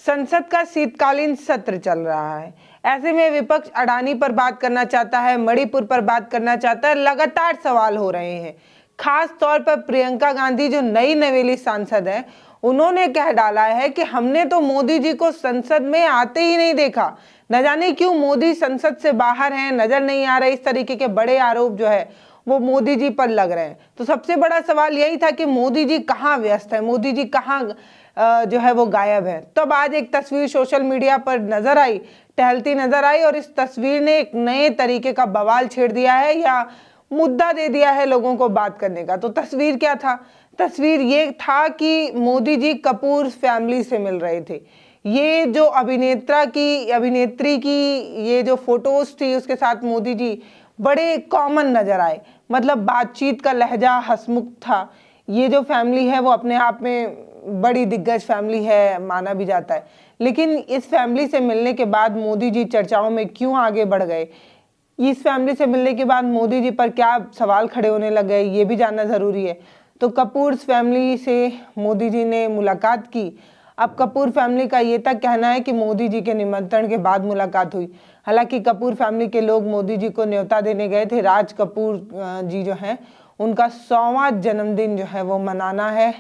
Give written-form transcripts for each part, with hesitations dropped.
संसद का शीतकालीन सत्र चल रहा है। ऐसे में विपक्ष अडानी पर बात करना चाहता है, मणिपुर पर बात करना चाहता है। लगातार सवाल हो रहे हैं। खास तौर पर प्रियंका गांधी जो नई नवेली सांसद है, उन्होंने कह डाला है कि हमने तो मोदी जी को संसद में आते ही नहीं देखा। न जाने क्यों मोदी संसद से बाहर हैं, नजर नहीं आ रहे। इस तरीके के बड़े आरोप जो है वो मोदी जी पर लग रहे हैं। तो सबसे बड़ा सवाल यही था कि मोदी जी कहाँ व्यस्त है, मोदी जी कहाँ जो है वो गायब है। तब आज एक तस्वीर सोशल मीडिया पर नजर आई, टहलती नजर आई, और इस तस्वीर ने एक नए तरीके का बवाल छेड़ दिया है या मुद्दा दे दिया है लोगों को बात करने का। तो तस्वीर क्या था? तस्वीर ये था कि मोदी जी कपूर फैमिली से मिल रहे थे। ये जो अभिनेत्री की ये जो फोटोज थी, उसके साथ मोदी जी बड़े कॉमन नजर आए। मतलब बातचीत का लहजा हंसमुख था। ये जो फैमिली है वो अपने आप में बड़ी दिग्गज फैमिली है, माना भी जाता है। लेकिन इस फैमिली से मिलने के बाद मोदी जी चर्चाओं में क्यों आगे बढ़ गए, इस फैमिली से मिलने के बाद मोदी जी पर क्या सवाल खड़े होने लग गए, ये भी जानना ज़रूरी है। तो कपूर फैमिली से मोदी जी ने मुलाकात की। अब कपूर फैमिली का ये तक कहना है कि मोदी जी के निमंत्रण के बाद मुलाकात हुई। हालांकि कपूर फैमिली के लोग मोदी जी को न्योता देने गए थे। राज कपूर जी जो हैं, उनका 100वां जन्मदिन जो है वो मनाना है,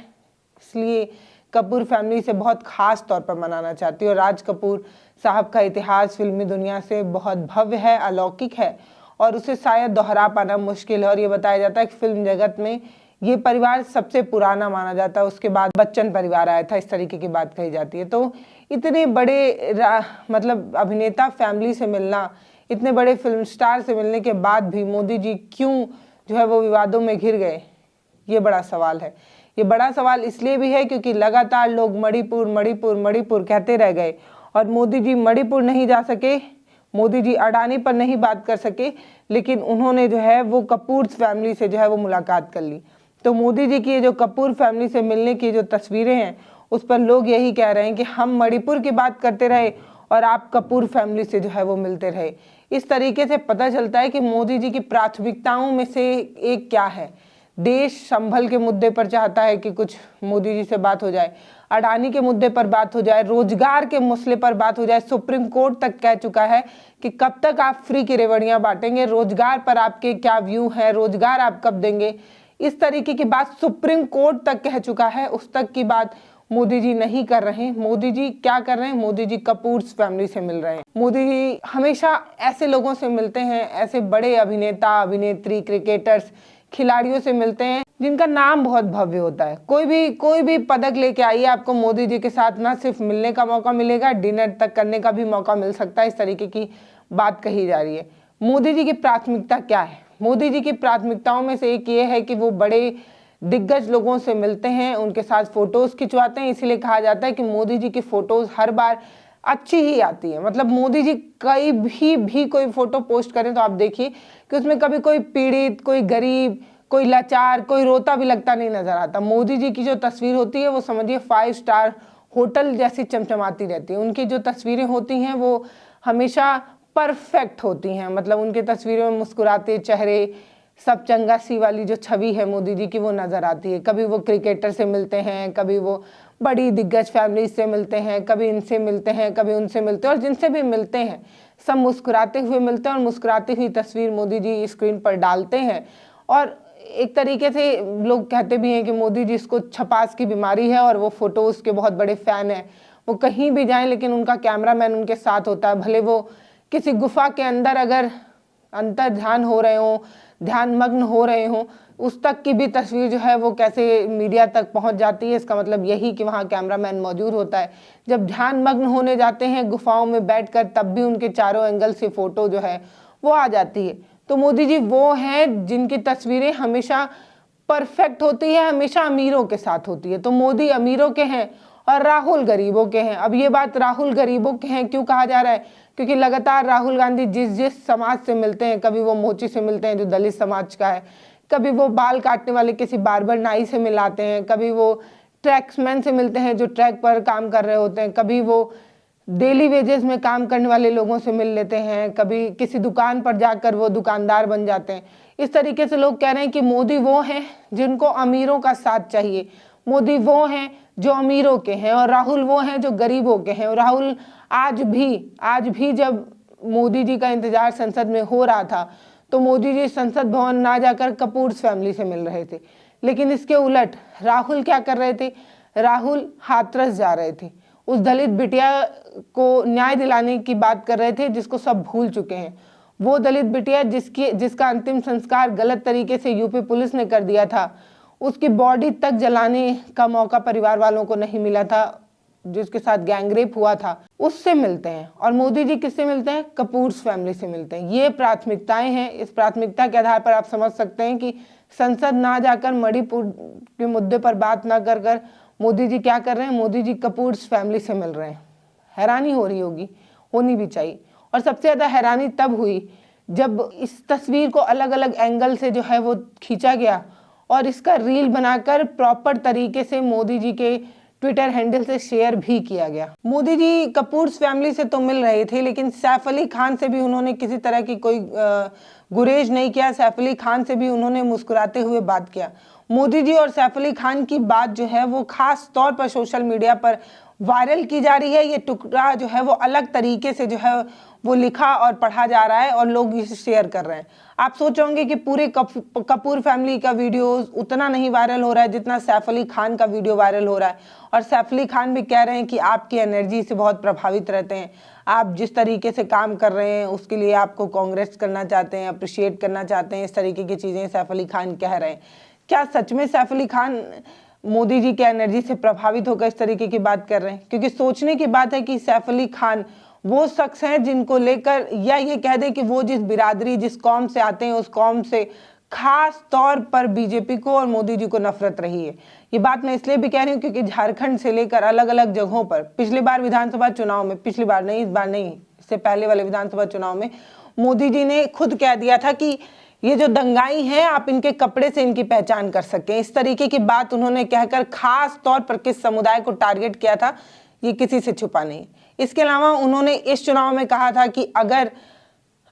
इसलिए कपूर फैमिली से बहुत ख़ास तौर पर मनाना चाहती है। और राज कपूर साहब का इतिहास फिल्मी दुनिया से बहुत भव्य है, अलौकिक है, और उसे शायद दोहरा पाना मुश्किल है। और ये बताया जाता है कि फिल्म जगत में ये परिवार सबसे पुराना माना जाता है। उसके बाद बच्चन परिवार आया था, इस तरीके की बात कही जाती है। तो इतने बड़े मतलब अभिनेता फैमिली से मिलना, इतने बड़े फिल्म स्टार से मिलने के बाद भी मोदी जी क्यों जो है वो विवादों में घिर गए, ये बड़ा सवाल है। ये बड़ा सवाल इसलिए भी है क्योंकि लगातार लोग मणिपुर मणिपुर मणिपुर कहते रह गए और मोदी जी मणिपुर नहीं जा सके, मोदी जी अडानी पर नहीं बात कर सके, लेकिन उन्होंने जो है वो कपूर फैमिली से जो है वो मुलाकात कर ली। तो मोदी जी की जो कपूर फैमिली से मिलने की जो तस्वीरें हैं, उस पर लोग यही कह रहे हैं कि हम मणिपुर की बात करते रहे और आप कपूर फैमिली से जो है वो मिलते रहे। इस तरीके से पता चलता है कि मोदी जी की प्राथमिकताओं में से एक क्या है। देश संभल के मुद्दे पर चाहता है कि कुछ मोदी जी से बात हो जाए, अडानी के मुद्दे पर बात हो जाए, रोजगार के मसले पर बात हो जाए। सुप्रीम कोर्ट तक कह चुका है कि कब तक आप फ्री की रेवड़ियां बांटेंगे, रोजगार पर आपके क्या व्यू है, रोजगार आप कब देंगे, इस तरीके की बात सुप्रीम कोर्ट तक कह चुका है। उस तक की बात मोदी जी नहीं कर रहे हैं। मोदी जी क्या कर रहे हैं? मोदी जी कपूर फैमिली से मिल रहे हैं। मोदी जी हमेशा ऐसे लोगों से मिलते हैं, ऐसे बड़े अभिनेता, अभिनेत्री, क्रिकेटर्स, खिलाड़ियों से मिलते हैं जिनका नाम बहुत भव्य होता है। कोई भी पदक लेके आइए, आपको मोदी जी के साथ ना सिर्फ मिलने का मौका मिलेगा, डिनर तक करने का भी मौका मिल सकता है। इस तरीके की बात कही जा रही है। मोदी जी की प्राथमिकता क्या है? मोदी जी की प्राथमिकताओं में से एक ये है कि वो बड़े दिग्गज लोगों से मिलते हैं, उनके साथ फोटोज खिंचवाते हैं। इसीलिए कहा जाता है कि मोदी जी की फोटोज हर बार अच्छी ही आती है। मतलब मोदी जी कहीं भी कोई फोटो पोस्ट करें तो आप देखिए कि उसमें कभी कोई पीड़ित, कोई गरीब, कोई लाचार, कोई रोता भी लगता नहीं नजर आता। मोदी जी की जो तस्वीर होती है वो समझिए 5 स्टार होटल जैसी चमचमाती रहती है। उनकी जो तस्वीरें होती हैं वो हमेशा परफेक्ट होती हैं। मतलब उनकी तस्वीरों में मुस्कुराते चेहरे, सब चंगा सी वाली जो छवि है मोदी जी की वो नज़र आती है। कभी वो क्रिकेटर से मिलते हैं, कभी वो बड़ी दिग्गज फैमिली से मिलते हैं, कभी इनसे मिलते हैं, कभी उनसे मिलते हैं, और जिनसे भी मिलते हैं सब मुस्कुराते हुए मिलते हैं और मुस्कुराती हुई तस्वीर मोदी जी स्क्रीन पर डालते हैं। और एक तरीके से लोग कहते भी हैं कि मोदी जी इसको छपास की बीमारी है और वो फोटोज़ के बहुत बड़े फ़ैन हैं। वो कहीं भी जाएँ लेकिन उनका कैमरामैन उनके साथ होता है। भले वो किसी गुफा के अंदर अगर अंतर ध्यान हो रहे हों, ध्यान मग्न हो रहे हों, उस तक की भी तस्वीर जो है वो कैसे मीडिया तक पहुंच जाती है। इसका मतलब यही कि वहाँ कैमरामैन मौजूद होता है। जब ध्यान मग्न होने जाते हैं गुफाओं में बैठकर, तब भी उनके चारों एंगल से फ़ोटो जो है वो आ जाती है। तो मोदी जी वो हैं जिनकी तस्वीरें हमेशा परफेक्ट होती है, हमेशा अमीरों के साथ होती है। तो मोदी अमीरों के हैं और राहुल गरीबों के हैं। अब ये बात राहुल गरीबों के हैं क्यों कहा जा रहा है? क्योंकि लगातार राहुल गांधी जिस समाज से मिलते हैं, कभी वो मोची से मिलते हैं जो दलित समाज का है, कभी वो बाल काटने वाले किसी बार्बर नाई से मिलाते हैं, कभी वो ट्रैक्समैन से मिलते हैं जो ट्रैक पर काम कर रहे होते हैं, कभी वो डेली वेजेस में काम करने वाले लोगों से मिल लेते हैं, कभी किसी दुकान पर जाकर वो दुकानदार बन जाते हैं। इस तरीके से लोग कह रहे हैं कि मोदी वो हैं जिनको अमीरों का साथ चाहिए, मोदी वो हैं जो अमीरों के हैं और राहुल वो हैं जो गरीबों के हैं। और राहुल आज भी जब मोदी जी का इंतजार संसद में हो रहा था तो मोदी जी संसद भवन ना जाकर कपूर्स फैमिली से मिल रहे थे, लेकिन इसके उलट राहुल क्या कर रहे थे, राहुल हाथरस जा रहे थे, उस दलित बिटिया को न्याय दिलाने की बात कर रहे थे जिसको सब भूल चुके हैं। वो दलित बिटिया जिसका अंतिम संस्कार गलत तरीके से यूपी पुलिस ने कर दिया था, उसकी बॉडी तक जलाने का मौका परिवार वालों को नहीं मिला था, जिसके साथ गैंगरेप हुआ था, उससे मिलते हैं। और मोदी जी किससे मिलते हैं, कपूर्स फैमिली से मिलते हैं। ये प्राथमिकताएं हैं। इस प्राथमिकता के आधार पर आप समझ सकते हैं कि संसद ना जाकर, मणिपुर के मुद्दे पर बात ना कर कर मोदी जी क्या कर रहे हैं, मोदी जी कपूर्स फैमिली से मिल रहे हैं। हैरानी हो रही होगी, होनी भी चाहिए। और सबसे ज़्यादा हैरानी तब हुई जब इस तस्वीर को अलग अलग एंगल से जो है वो खींचा गया और इसका रील बनाकर प्रॉपर तरीके से मोदी जी के ट्विटर हैंडल से शेयर भी किया गया। मोदी जी कपूर्स फैमिली से तो मिल रहे थे, लेकिन सैफ अली खान से भी उन्होंने किसी तरह की कोई गुरेज नहीं किया। सैफ अली खान से भी उन्होंने मुस्कुराते हुए बात किया। मोदी जी और सैफ अली खान की बात जो है वो खास तौर पर सोशल मीडिया पर वायरल की जा रही है। ये टुकड़ा जो है वो अलग तरीके से जो है वो लिखा और पढ़ा जा रहा है और लोग इसे शेयर कर रहे हैं। आप सोचोगे कि पूरे कपूर फैमिली का वीडियो उतना नहीं वायरल हो रहा है जितना सैफ अली खान का वीडियो वायरल हो रहा है। और सैफ अली खान भी कह रहे हैं कि आपकी एनर्जी से बहुत प्रभावित रहते हैं, आप जिस तरीके से काम कर रहे हैं उसके लिए आपको कांग्रेस करना चाहते हैं, अप्रिशिएट करना चाहते हैं। इस तरीके की चीज़ें सैफ अली खान कह रहे हैं। क्या सच में सैफ अली खान मोदी जी के एनर्जी से प्रभावित होकर इस तरीके की बात कर रहे हैं? क्योंकि सोचने की बात है कि सैफ अली खान वो शख्स हैं जिनको लेकर, या ये कह दें कि वो जिस बिरादरी, जिस कौम से आते हैं उस कौम से खास तौर पर बीजेपी को और मोदी जी को नफरत रही है। ये बात मैं इसलिए भी कह रही हूँ क्योंकि झारखंड से लेकर अलग अलग जगहों पर पिछली बार विधानसभा चुनाव में, पिछली बार नहीं, इस बार नहीं, इससे पहले वाले विधानसभा चुनाव में मोदी जी ने खुद कह दिया था कि ये जो दंगाई हैं आप इनके कपड़े से इनकी पहचान कर सकें। इस तरीके की बात उन्होंने कहकर खास तौर पर किस समुदाय को टारगेट किया था ये किसी से छुपा नहीं। इसके अलावा उन्होंने इस चुनाव में कहा था कि अगर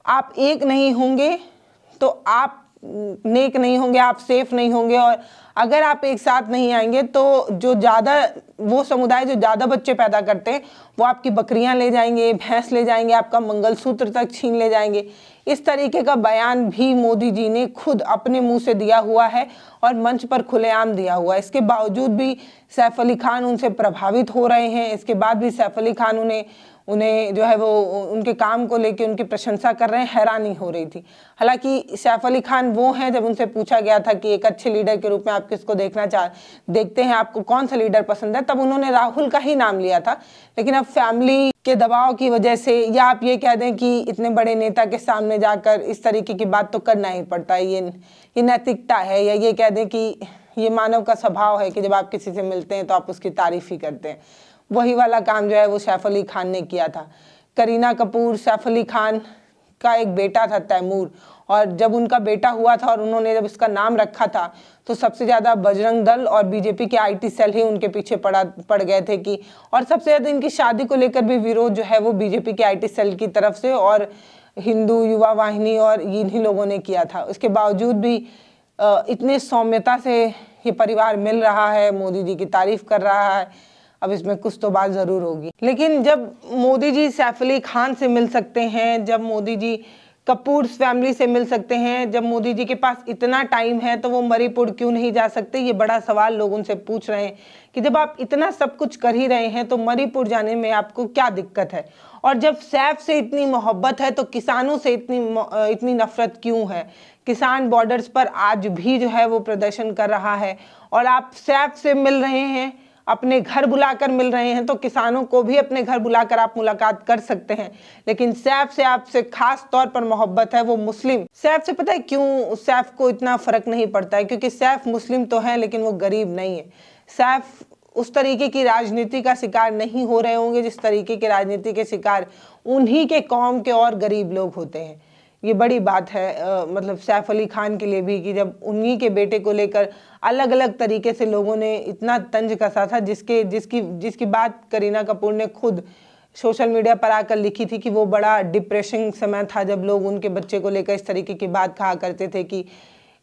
आप एक नहीं होंगे तो आप नेक नहीं होंगे, आप सेफ नहीं होंगे, और अगर आप एक साथ नहीं आएंगे तो वो समुदाय जो ज़्यादा बच्चे पैदा करते हैं वो आपकी बकरियां ले जाएंगे, भैंस ले जाएंगे, आपका मंगलसूत्र तक छीन ले जाएंगे। इस तरीके का बयान भी मोदी जी ने खुद अपने मुंह से दिया हुआ है और मंच पर खुलेआम दिया हुआ है। इसके बावजूद भी सैफ अली खान उनसे प्रभावित हो रहे हैं। इसके बाद भी सैफ अली खान उन्हें जो है वो उनके काम को लेकर उनकी प्रशंसा कर रहे हैं। हैरानी हो रही थी। हालांकि सैफ अली खान वो हैं, जब उनसे पूछा गया था कि एक अच्छे लीडर के रूप में आप किसको देखते हैं, आपको कौन सा लीडर पसंद है, तब उन्होंने राहुल का ही नाम लिया था। लेकिन अब फैमिली के दबाव की वजह से, या आप ये कह दें कि इतने बड़े नेता के सामने जाकर इस तरीके की बात तो करना ही पड़ता है, ये नैतिकता है, या ये कह दें कि ये मानव का स्वभाव है कि जब आप किसी से मिलते हैं तो आप उसकी तारीफ ही करते हैं। वही वाला काम जो है वो सैफ अली खान ने किया था। करीना कपूर, सैफ अली खान का एक बेटा था तैमूर, और जब उनका बेटा हुआ था और उन्होंने जब इसका नाम रखा था तो सबसे ज़्यादा बजरंग दल और बीजेपी के आईटी सेल ही उनके पीछे पड़ गए थे कि, और सबसे ज़्यादा इनकी शादी को लेकर भी विरोध जो है वो बीजेपी के आईटी सेल की तरफ से और हिंदू युवा वाहिनी और इन्हीं लोगों ने किया था। उसके बावजूद भी इतने सौम्यता से ये परिवार मिल रहा है, मोदी जी की तारीफ कर रहा है। अब इसमें कुछ तो बात ज़रूर होगी। लेकिन जब मोदी जी सैफ अली खान से मिल सकते हैं, जब मोदी जी कपूर्स फैमिली से मिल सकते हैं, जब मोदी जी के पास इतना टाइम है तो वो मणिपुर क्यों नहीं जा सकते? ये बड़ा सवाल लोग उनसे पूछ रहे हैं कि जब आप इतना सब कुछ कर ही रहे हैं तो मणिपुर जाने में आपको क्या दिक्कत है? और जब सैफ से इतनी मोहब्बत है तो किसानों से इतनी नफरत क्यों है? किसान बॉर्डर्स पर आज भी जो है वो प्रदर्शन कर रहा है और आप सैफ से मिल रहे हैं, अपने घर बुलाकर मिल रहे हैं, तो किसानों को भी अपने घर बुलाकर आप मुलाकात कर सकते हैं। लेकिन सैफ से आपसे खास तौर पर मोहब्बत है, वो मुस्लिम। सैफ से पता है क्यों सैफ को इतना फर्क नहीं पड़ता है? क्योंकि सैफ मुस्लिम तो है लेकिन वो गरीब नहीं है। सैफ उस तरीके की राजनीति का शिकार नहीं हो रहे होंगे जिस तरीके की राजनीति के शिकार उन्हीं के कौम के और गरीब लोग होते हैं। ये बड़ी बात है मतलब सैफ अली खान के लिए भी कि जब उन्हीं के बेटे को लेकर अलग अलग तरीके से लोगों ने इतना तंज कसा था, जिसकी बात करीना कपूर ने खुद सोशल मीडिया पर आकर लिखी थी कि वो बड़ा डिप्रेशन समय था जब लोग उनके बच्चे को लेकर इस तरीके की बात कहा करते थे कि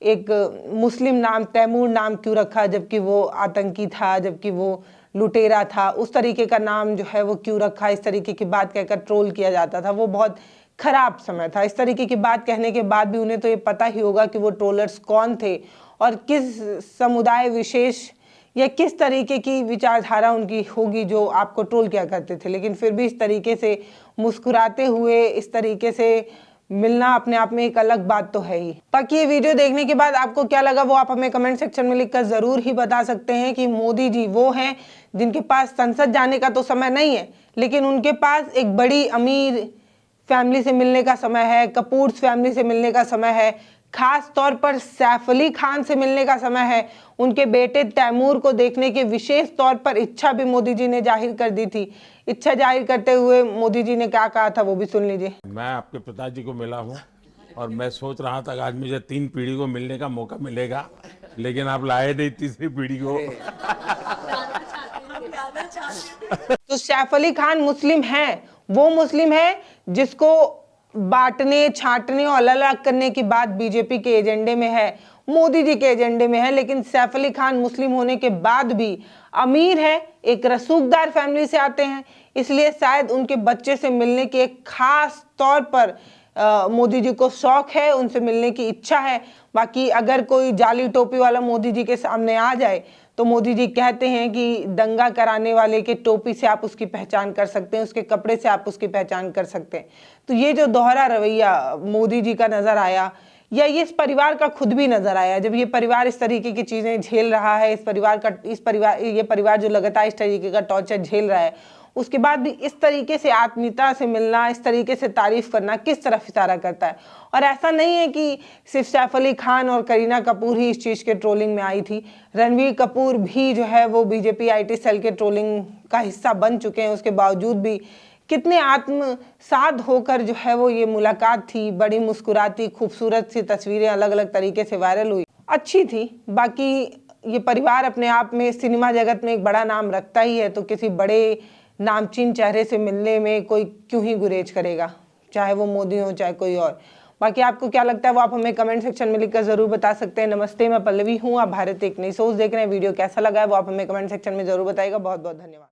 एक मुस्लिम नाम तैमूर नाम क्यों रखा, जबकि वो आतंकी था, जबकि वो लुटेरा था, उस तरीके का नाम जो है वो क्यों रखा, इस तरीके की बात कहकर ट्रोल किया जाता था। वो बहुत खराब समय था। इस तरीके की बात कहने के बाद भी उन्हें तो ये पता ही होगा कि वो ट्रोलर्स कौन थे और किस समुदाय विशेष या किस तरीके की विचारधारा उनकी होगी जो आपको ट्रोल किया करते थे, लेकिन फिर भी इस तरीके से मुस्कुराते हुए इस तरीके से मिलना अपने आप में एक अलग बात तो है ही। बाकी ये वीडियो देखने के बाद आपको क्या लगा वो आप हमें कमेंट सेक्शन में लिखकर ज़रूर ही बता सकते हैं कि मोदी जी वो हैं जिनके पास संसद जाने का तो समय नहीं है, लेकिन उनके पास एक बड़ी अमीर फैमिली से मिलने का समय है, कपूर्स फैमिली से मिलने का समय है, खास तौर पर सैफ अली खान से मिलने का समय है। उनके बेटे तैमूर को देखने की विशेष तौर पर इच्छा भी मोदी जी ने जाहिर कर दी थी। इच्छा जाहिर करते हुए मोदी जी ने क्या कहा था वो भी सुन लीजिए। मैं आपके पिताजी को मिला हूँ और मैं सोच रहा था कि आज मुझे 3 पीढ़ी को मिलने का मौका मिलेगा, लेकिन आप लाए नहीं तीसरी पीढ़ी को। तो सैफ अली खान मुस्लिम हैं, वो मुस्लिम है जिसको बांटने छांटने और अलग अलग करने की बात बीजेपी के एजेंडे में है, मोदी जी के एजेंडे में है। लेकिन सैफ अली खान मुस्लिम होने के बाद भी अमीर है, एक रसूखदार फैमिली से आते हैं, इसलिए शायद उनके बच्चे से मिलने की एक खास तौर पर मोदी जी को शौक है, उनसे मिलने की इच्छा है। बाकी अगर कोई जाली टोपी वाला मोदी जी के सामने आ जाए तो मोदी जी कहते हैं कि दंगा कराने वाले के टोपी से आप उसकी पहचान कर सकते हैं, उसके कपड़े से आप उसकी पहचान कर सकते हैं। तो ये जो दोहरा रवैया मोदी जी का नजर आया या ये इस परिवार का खुद भी नजर आया, जब ये परिवार इस तरीके की चीजें झेल रहा है, ये परिवार जो लगातार इस तरीके का टॉर्चर झेल रहा है, उसके बाद भी इस तरीके से आत्मीयता से मिलना, इस तरीके से तारीफ करना किस तरफ इशारा करता है। और ऐसा नहीं है कि सिर्फ सैफ अली खान और करीना कपूर ही इस चीज़ के ट्रोलिंग में आई थी, रणवीर कपूर भी जो है वो बीजेपी IT सेल के ट्रोलिंग का हिस्सा बन चुके हैं। उसके बावजूद भी कितने आत्मसात होकर जो है वो ये मुलाकात थी, बड़ी मुस्कुराती खूबसूरत सी तस्वीरें अलग अलग तरीके से वायरल हुई, अच्छी थी। बाकी ये परिवार अपने आप में सिनेमा जगत में एक बड़ा नाम रखता ही है, तो किसी बड़े नामचीन चेहरे से मिलने में कोई क्यों ही गुरेज करेगा, चाहे वो मोदी हो चाहे कोई और। बाकी आपको क्या लगता है वो आप हमें कमेंट सेक्शन में लिखकर जरूर बता सकते हैं। नमस्ते, मैं पल्लवी हूँ, आप भारत एक नई सोच देख रहे हैं। वीडियो कैसा लगा है वो आप हमें कमेंट सेक्शन में जरूर बताइएगा। बहुत बहुत धन्यवाद।